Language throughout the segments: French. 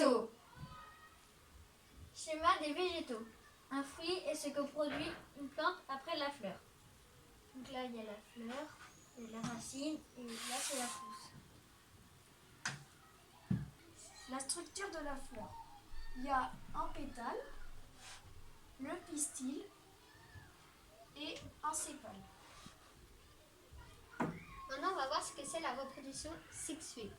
végétaux. Schéma des végétaux. Un fruit est ce que produit une plante après la fleur. Donc là, il y a la fleur, il y a la racine, et là, c'est la pousse. La structure de la fleur. Il y a un pétale, le pistil et un sépale. Maintenant, on va voir ce que c'est la reproduction sexuée.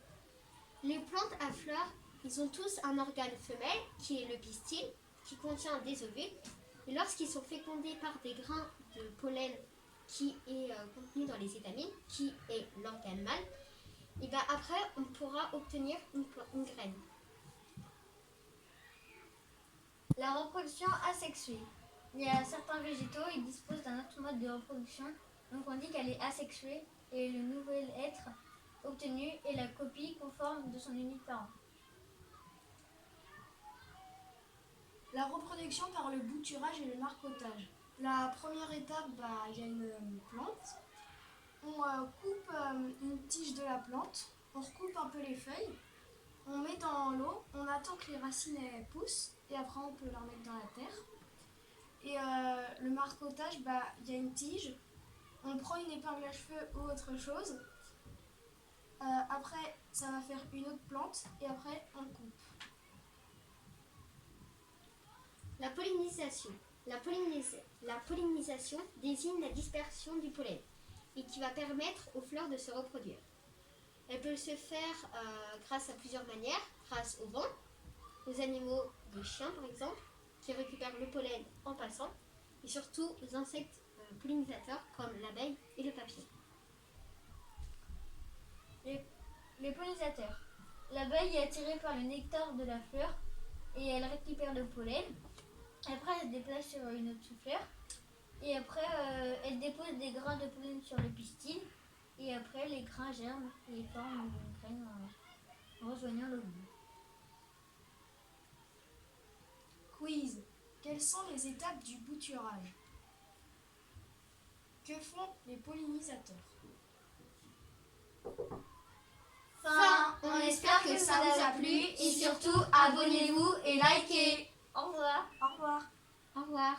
Les plantes à fleurs, ils ont tous un organe femelle qui est le pistil, qui contient des ovules. Et lorsqu'ils sont fécondés par des grains de pollen qui est contenu dans les étamines, qui est l'organe mâle, et bien après, on pourra obtenir une graine. La reproduction asexuée. Il y a certains végétaux, ils disposent d'un autre mode de reproduction, donc on dit qu'elle est asexuée, et le nouvel être obtenu est la copie conforme de son unique parent. La reproduction par le bouturage et le marcottage. La première étape, il y a une plante. On coupe une tige de la plante, on recoupe un peu les feuilles, on met dans l'eau, on attend que les racines poussent et après on peut la remettre dans la terre. Et le marcottage, il y a une tige, on prend une épingle à cheveux ou autre chose. Après, ça va faire une autre plante et après on coupe. La pollinisation. La pollinisation désigne la dispersion du pollen et qui va permettre aux fleurs de se reproduire. Elle peut se faire grâce à plusieurs manières, grâce au vent, aux animaux, des chiens par exemple, qui récupèrent le pollen en passant, et surtout aux insectes pollinisateurs comme l'abeille et le papillon. Les pollinisateurs. L'abeille est attirée par le nectar de la fleur et elle récupère le pollen. Après, elle se déplace sur une autre fleur et après, elle dépose des grains de pollen sur le pistil et après, les grains germent et forment une graine en rejoignant l'ovule. Quiz. Quelles sont les étapes du bouturage? Que font les pollinisateurs? Fin. On espère que ça vous a plu et surtout abonnez-vous et likez. Au revoir. Au revoir. Au revoir.